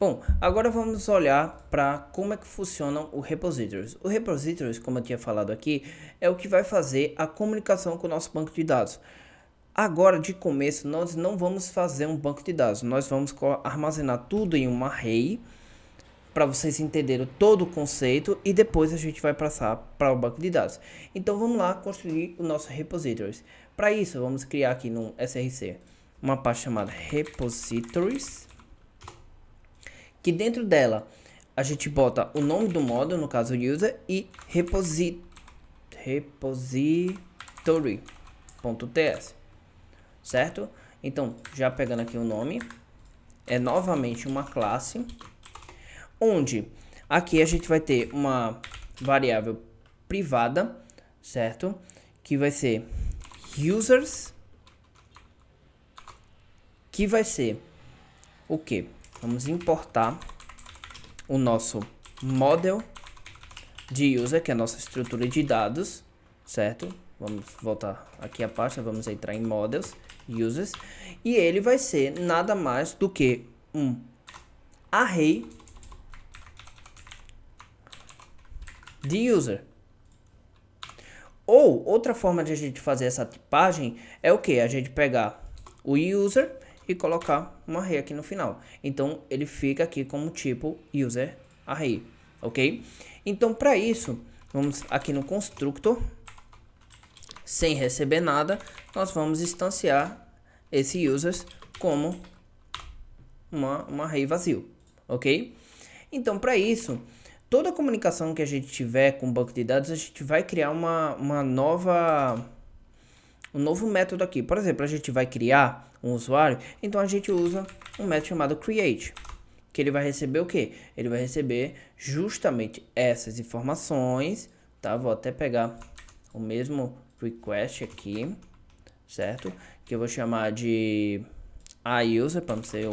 Bom, agora vamos olhar para como é que funciona o repositories. O repositories, como eu tinha falado aqui, é o que vai fazer a comunicação com o nosso banco de dados. Agora, de começo, nós não vamos fazer um banco de dados, nós vamos armazenar tudo em um array, para vocês entenderem todo o conceito, e depois a gente vai passar para o banco de dados. Então vamos lá construir o nosso repositories. Para isso, vamos criar aqui no SRC uma pasta chamada repositories, que dentro dela a gente bota o nome do módulo, no caso user, e repository.ts, certo? Então, já pegando aqui o nome, é novamente uma classe, onde aqui a gente vai ter uma variável privada, certo? Que vai ser users, que vai ser o que? Vamos importar o nosso model de user, que é a nossa estrutura de dados, certo? Vamos voltar aqui a pasta, vamos entrar em models, users, e ele vai ser nada mais do que um array de user. Ou outra forma de a gente fazer essa tipagem é o que? A gente pegar o user e colocar um array aqui no final. Então ele fica aqui como tipo user array, ok? Então para isso, vamos aqui no constructor, sem receber nada, nós vamos instanciar esse users como um array vazio, ok? Então para isso, toda a comunicação que a gente tiver com o banco de dados, a gente vai criar um novo método aqui. Por exemplo, a gente vai criar um usuário, então a gente usa um método chamado create, que ele vai receber o que? Ele vai receber justamente essas informações, tá? Vou até pegar o mesmo request aqui, certo? Que eu vou chamar de iUser, para não ser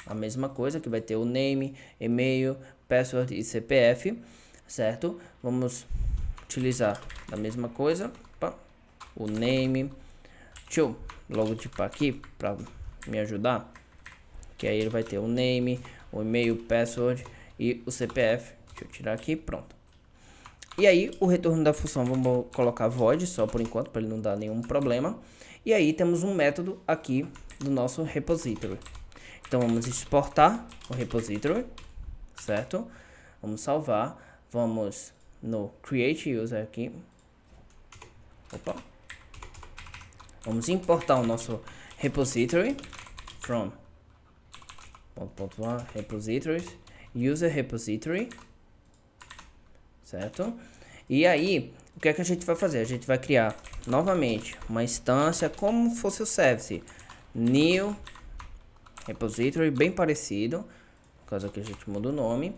a mesma coisa, que vai ter o name, e-mail, password e CPF, certo? Vamos utilizar a mesma coisa, o name. Deixa eu logo tipar aqui para me ajudar, que aí ele vai ter o name, o e-mail, password e o CPF. Deixa eu tirar aqui, pronto. E aí o retorno da função vamos colocar void só por enquanto, para ele não dar nenhum problema. E aí temos um método aqui do nosso repository. Então vamos exportar o repository, certo? Vamos salvar, vamos no create user aqui. Opa. Vamos importar o nosso repository from repositories, user repository, certo? E aí, o que é que a gente vai fazer? A gente vai criar novamente uma instância como fosse o service, new repository, bem parecido, por causa que a gente muda o nome.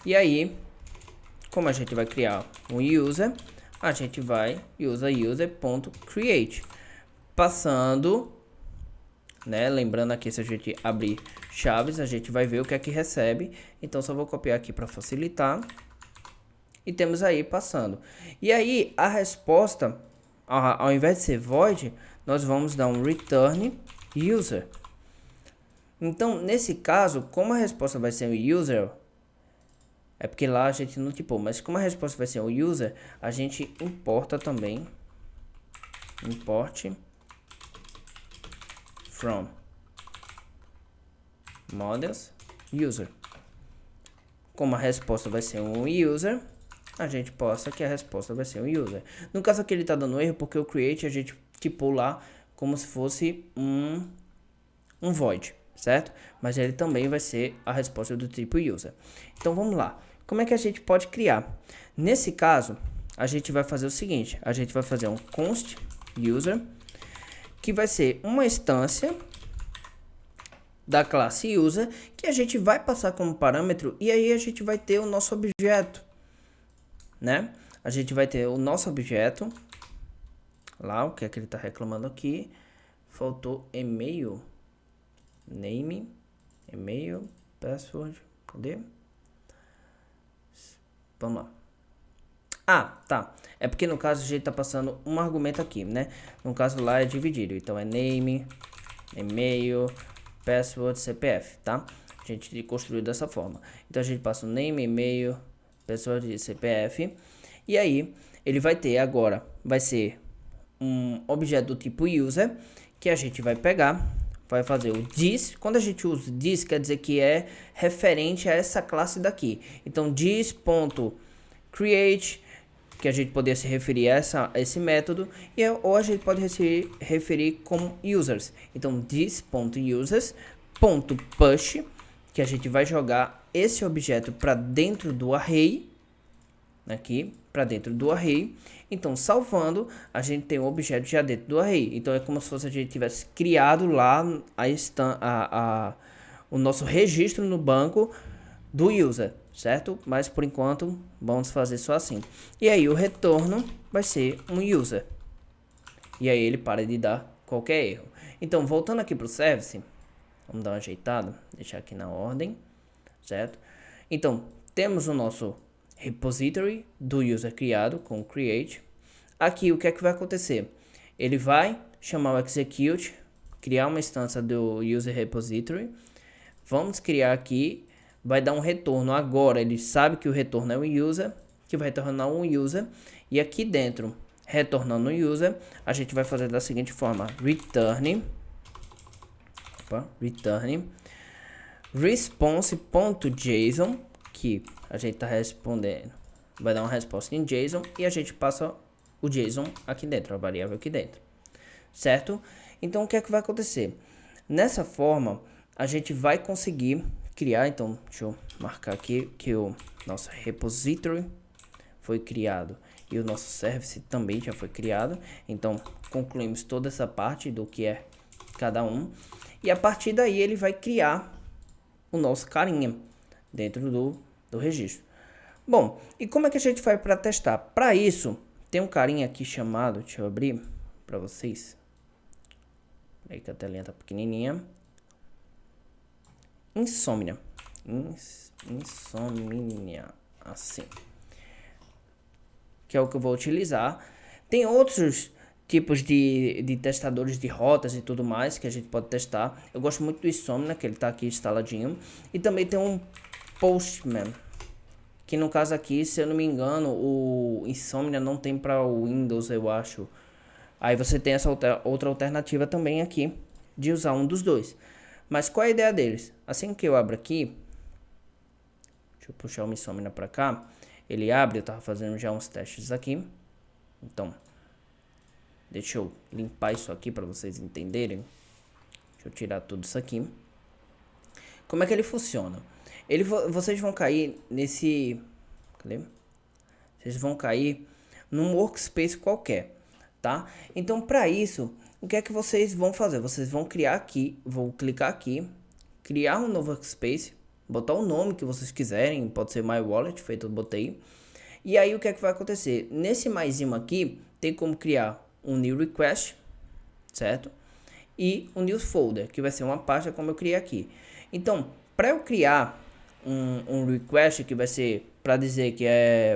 E como a gente vai criar um user, a gente vai user.create, passando, né? Lembrando aqui, se a gente abrir chaves, a gente vai ver o que é que recebe. Então só vou copiar aqui para facilitar. E temos aí passando. E aí a resposta, ao invés de ser void, nós vamos dar um return user. Então nesse caso, como a resposta vai ser um user, é porque lá a gente não tipou, mas como a resposta vai ser um user, a gente importa também, import from models user. Como a resposta vai ser um user, a gente posta que a resposta vai ser um user. No caso aqui ele está dando erro porque o create a gente tipou lá como se fosse um void, certo? Mas ele também vai ser a resposta do tipo user. Então vamos lá. Como é que a gente pode criar? Nesse caso, a gente vai fazer o seguinte. A gente vai fazer um const user, que vai ser uma instância da classe user, que a gente vai passar como parâmetro, e aí a gente vai ter o nosso objeto, né? A gente vai ter o nosso objeto, lá, o que é que ele está reclamando aqui, faltou e-mail, name, e-mail, password, cadê? Vamos lá. Ah, tá. É porque no caso a gente tá passando um argumento aqui, né? No caso lá é dividido. Então é name, e-mail, password, CPF, tá? A gente construiu dessa forma. Então a gente passa o name, e-mail, pessoa de CPF. E aí ele vai ter agora, vai ser um objeto do tipo user, que a gente vai pegar, vai fazer o this. Quando a gente usa this, quer dizer que é referente a essa classe daqui. Então this.create, que a gente poderia se referir a esse método, ou a gente pode se referir como users. Então this.users.push, que a gente vai jogar esse objeto para dentro do array, aqui para dentro do array. Então salvando, a gente tem um objeto já dentro do array. Então é como se fosse a gente tivesse criado lá o nosso registro no banco do user, certo? Mas por enquanto vamos fazer só assim. E aí o retorno vai ser um user. E aí ele para de dar qualquer erro. Então voltando aqui para o service, vamos dar uma ajeitada, deixar aqui na ordem, certo? Então temos o nosso repository do user criado com create. Aqui o que é que vai acontecer? Ele vai chamar o execute, criar uma instância do user repository. Vamos criar aqui, vai dar um retorno agora. Ele sabe que o retorno é um user, que vai retornar um user. E aqui dentro, retornando um user, a gente vai fazer da seguinte forma: return response.json, que a gente está respondendo, vai dar uma resposta em JSON e a gente passa o JSON aqui dentro, a variável aqui dentro, certo? Então o que é que vai acontecer? Nessa forma a gente vai conseguir criar, então deixa eu marcar aqui que o nosso repository foi criado e o nosso service também já foi criado. Então concluímos toda essa parte do que é cada um, e a partir daí ele vai criar o nosso carinha dentro do registro. Bom, e como é que a gente faz para testar? Para isso, tem um carinha aqui chamado, deixa eu abrir para vocês. Aí que a telinha tá pequenininha. Insomnia. Insomnia, assim. Que é o que eu vou utilizar. Tem outros tipos de testadores de rotas e tudo mais que a gente pode testar. Eu gosto muito do Insomnia, que ele tá aqui instaladinho. E também tem um Postman, que no caso aqui, se eu não me engano, o Insomnia não tem para o Windows, eu acho. Aí você tem essa outra alternativa também aqui, de usar um dos dois. Mas qual é a ideia deles? Assim que eu abro aqui, deixa eu puxar o Insomnia para cá, ele abre, eu tava fazendo já uns testes aqui. Então, deixa eu limpar isso aqui para vocês entenderem. Deixa eu tirar tudo isso aqui. Como é que ele funciona? Vocês vão cair nesse... Cadê? Vocês vão cair num workspace qualquer, tá? Então, para isso, o que é que vocês vão fazer? Vocês vão criar aqui, vou clicar aqui, criar um novo workspace, botar o nome que vocês quiserem, pode ser My Wallet, feito eu botei. E aí, o que é que vai acontecer? Nesse maisinho aqui, tem como criar um new request, certo? E um new folder, que vai ser uma pasta como eu criei aqui. Então, para eu criar um request que vai ser para dizer que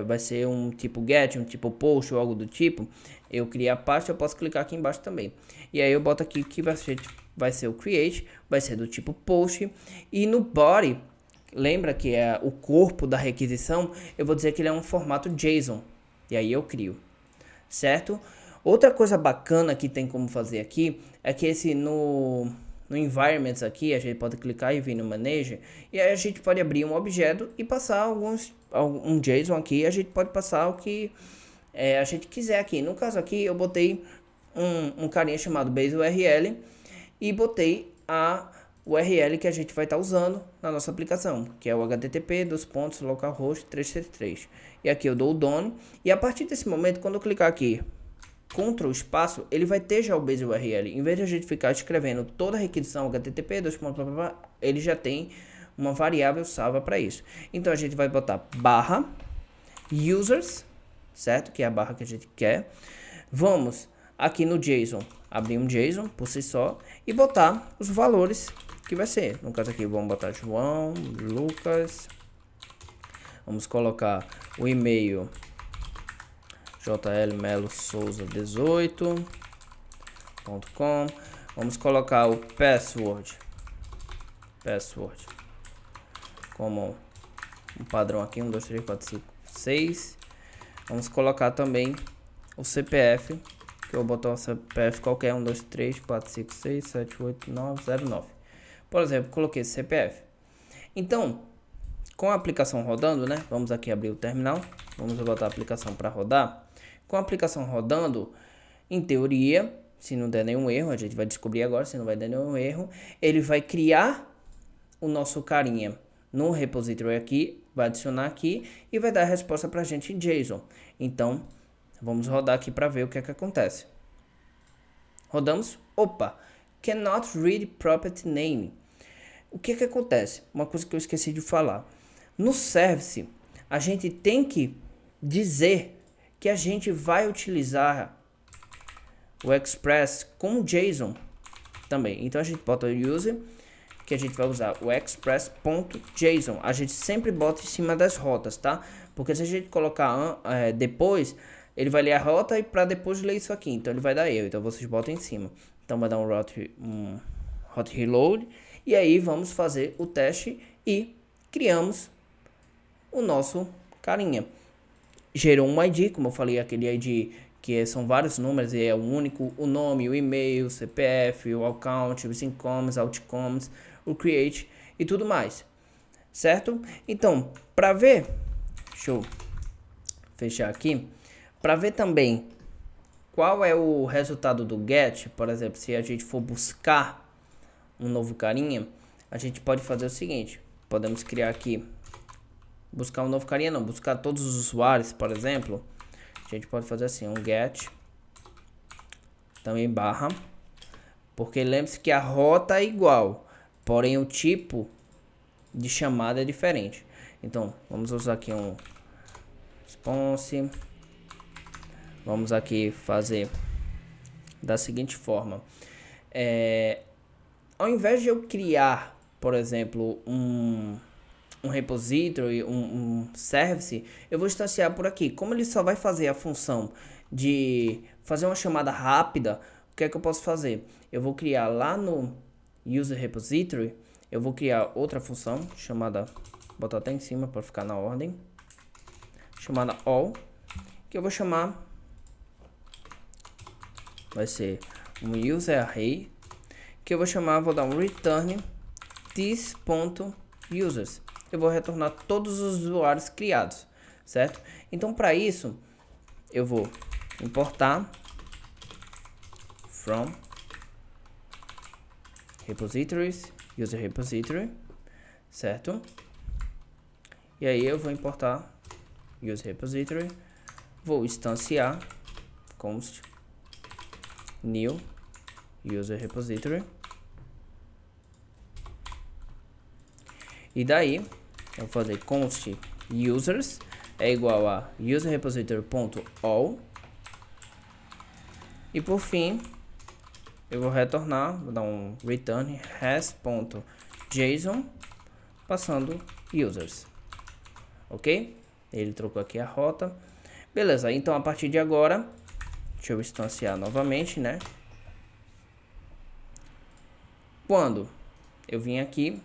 vai ser um tipo get, um tipo post ou algo do tipo, eu criei a pasta, eu posso clicar aqui embaixo também. E aí eu boto aqui que vai ser o create, vai ser do tipo post, e no body, lembra que é o corpo da requisição, eu vou dizer que ele é um formato JSON, e aí eu crio, certo? Outra coisa bacana que tem como fazer aqui é que no environments aqui, a gente pode clicar e vir no manager, e aí a gente pode abrir um objeto e passar um JSON aqui, a gente pode passar o que a gente quiser aqui. No caso aqui, eu botei um carinha chamado base URL e botei a URL que a gente vai estar usando na nossa aplicação, que é o http://localhost 333. E aqui eu dou o done, e a partir desse momento, quando eu clicar aqui Ctrl espaço, ele vai ter já o base URL. Em vez de a gente ficar escrevendo toda a requisição http, ele já tem uma variável salva para isso. Então a gente vai botar barra users, certo? Que é a barra que a gente quer. Vamos aqui no JSON, abrir um JSON por si só e botar os valores que vai ser. No caso aqui vamos botar João, Lucas. Vamos colocar o e-mail jlmelosouza18.com. Vamos colocar o password como um padrão aqui, 1, 2, 3, 4, 5, 6. Vamos colocar também o CPF, que eu vou botar um CPF qualquer, 1, 2, 3, 4, 5, 6, 7, 8, 9, 0, 9. Por exemplo, coloquei esse CPF. Então, com a aplicação rodando, né? Vamos aqui abrir o terminal, vamos botar a aplicação para rodar. Com a aplicação rodando, em teoria, se não der nenhum erro, a gente vai descobrir agora se não vai dar nenhum erro, ele vai criar o nosso carinha no repository aqui, vai adicionar aqui e vai dar a resposta para a gente em JSON. Então, vamos rodar aqui para ver o que é que acontece. Rodamos. Opa! Cannot read property name. O que é que acontece? Uma coisa que eu esqueci de falar. No service, a gente tem que dizer que a gente vai utilizar o Express com JSON também. Então, a gente bota o user, que a gente vai usar o express.json. A gente sempre bota em cima das rotas, tá? Porque se a gente colocar depois, ele vai ler a rota e para depois ler isso aqui. Então ele vai dar erro. Então vocês botam em cima. Então vai dar um hot reload. E aí vamos fazer o teste e criamos o nosso carinha. Gerou um ID, como eu falei, aquele ID que são vários números e é o único, o nome, o e-mail, o CPF, o account, os incomes, outcomes, o create e tudo mais, certo? Então, para ver, deixa eu fechar aqui, para ver também qual é o resultado do get, por exemplo, se a gente for buscar um novo carinha, a gente pode fazer o seguinte, podemos criar aqui, buscar um novo carinha não, buscar todos os usuários, por exemplo, a gente pode fazer assim, um get, também barra, porque lembre-se que a rota é igual, porém o tipo de chamada é diferente. Então, vamos usar aqui um response, vamos aqui fazer da seguinte forma, ao invés de eu criar, por exemplo, um repository, um service, eu vou instanciar por aqui. Como ele só vai fazer a função de fazer uma chamada rápida, o que é que eu posso fazer? Eu vou criar lá no user repository, eu vou criar outra função chamada, botar até em cima para ficar na ordem, chamada all, que eu vou chamar, vai ser um user array, que eu vou chamar, vou dar um return this.users. Eu vou retornar todos os usuários criados, certo? Então, para isso, eu vou importar from repositories, user repository, certo? E aí eu vou importar user repository, vou instanciar const new user repository. E daí, eu vou fazer const users é igual a user repository.all. E por fim, eu vou retornar, vou dar um return res.json passando users. Ok? Ele trocou aqui a rota. Beleza, então a partir de agora, deixa eu instanciar novamente, né? Quando eu vim aqui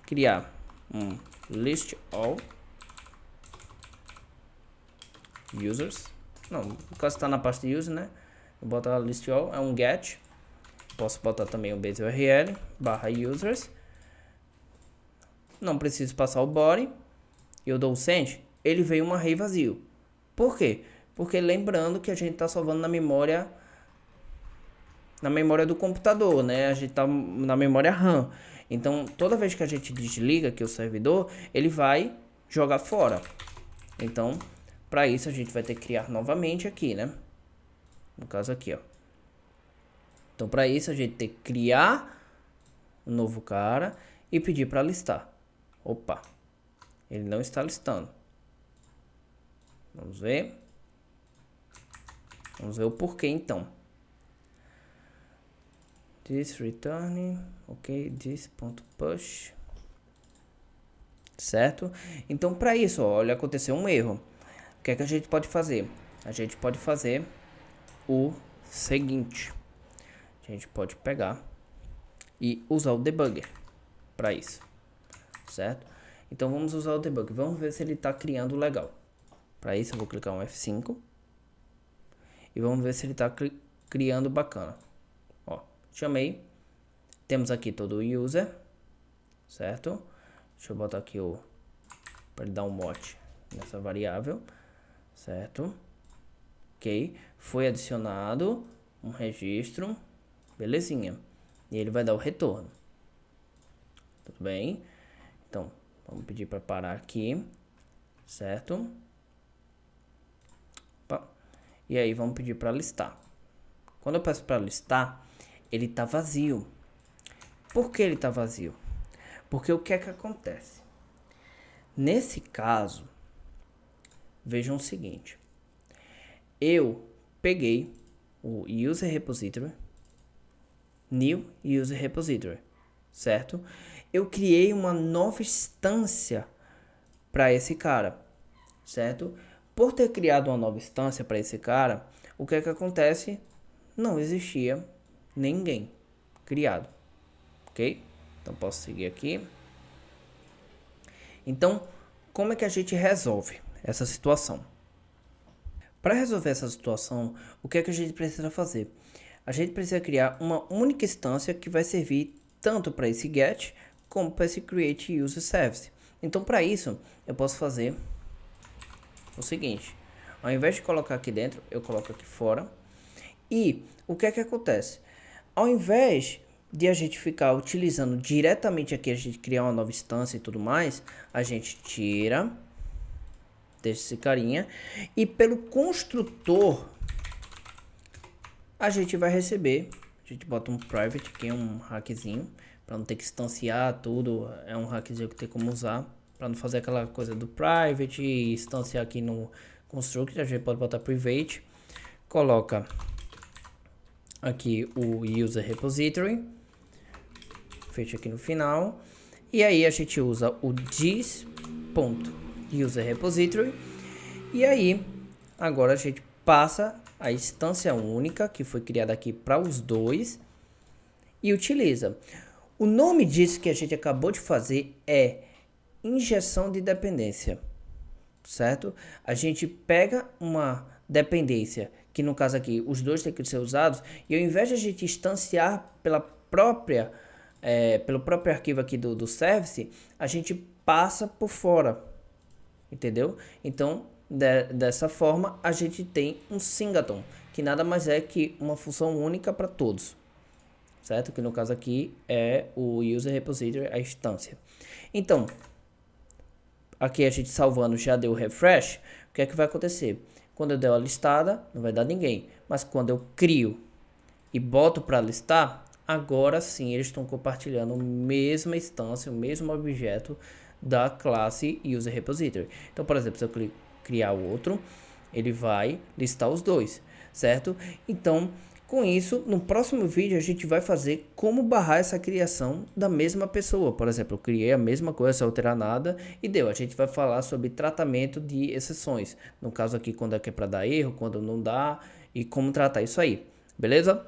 criar um list all users, não, no caso está na pasta user, né? Eu boto a list all, é um get, posso botar também o base URL barra users, não preciso passar o body, eu dou o send, ele veio um array vazio. Por quê? Porque lembrando que a gente está salvando na memória do computador, né? A gente está na memória RAM. Então, toda vez que a gente desliga aqui o servidor, ele vai jogar fora. Então, para isso a gente vai ter que criar novamente aqui, né? No caso aqui, ó. Então, para isso a gente tem que criar um novo cara e pedir para listar. Opa, ele não está listando. Vamos ver. Vamos ver o porquê, então. This return, ok, this.push, certo? Então, para isso, ó, olha, aconteceu um erro. O que é que a gente pode fazer? A gente pode fazer o seguinte. A gente pode pegar e usar o debugger para isso, certo? Então vamos usar o debug. Vamos ver se ele está criando legal. Para isso eu vou clicar um F5. E vamos ver se ele está criando bacana. Ó, chamei. Temos aqui todo o user. Certo? Deixa eu botar aqui o... para ele dar um mote nessa variável. Certo? Ok. Foi adicionado um registro. Belezinha. E ele vai dar o retorno. Tudo bem? Então, vamos pedir para parar aqui. Certo? Opa. E aí, vamos pedir para listar. Quando eu peço para listar, ele está vazio. Por que ele está vazio? Porque o que é que acontece? Nesse caso, vejam o seguinte. Eu peguei o user repository, new user repository, certo? Eu criei uma nova instância para esse cara, certo? Por ter criado uma nova instância para esse cara, o que é que acontece? Não existia ninguém criado, ok? Então posso seguir aqui. Então, como é que a gente resolve essa situação? Para resolver essa situação, o que é que a gente precisa fazer? A gente precisa criar uma única instância que vai servir tanto para esse get como para esse create user service. Então, para isso, eu posso fazer o seguinte. Ao invés de colocar aqui dentro, eu coloco aqui fora. E o que é que acontece? Ao invés de a gente ficar utilizando diretamente aqui, a gente criar uma nova instância e tudo mais, a gente tira, deixa esse carinha, e pelo construtor a gente vai receber, a gente bota um private, que é um hackzinho, para não ter que instanciar tudo, é um hackzinho que tem como usar, para não fazer aquela coisa do private e instanciar aqui no constructor. A gente pode botar private, coloca aqui o user repository, fecha aqui no final, e aí a gente usa o this.user repository, e aí agora a gente passa a instância única que foi criada aqui para os dois e utiliza. O nome disso que a gente acabou de fazer é injeção de dependência, certo? A gente pega uma dependência, que no caso aqui os dois têm que ser usados, e ao invés de a gente instanciar pelo próprio arquivo aqui do service, a gente passa por fora, entendeu? Então, dessa forma, a gente tem um singleton, que nada mais é que uma função única para todos, certo? Que no caso aqui é o user repository, a instância. Então, aqui a gente salvando já deu refresh. O que é que vai acontecer? Quando eu der a listada, não vai dar ninguém. Mas quando eu crio e boto para listar, agora sim eles estão compartilhando a mesma instância, o mesmo objeto da classe user repository. Então, por exemplo, se eu criar outro, ele vai listar os dois, certo? Então, com isso, no próximo vídeo a gente vai fazer como barrar essa criação da mesma pessoa. Por exemplo, eu criei a mesma coisa sem alterar nada e deu. A gente vai falar sobre tratamento de exceções. No caso aqui, quando é que é para dar erro, quando não dá e como tratar isso aí. Beleza?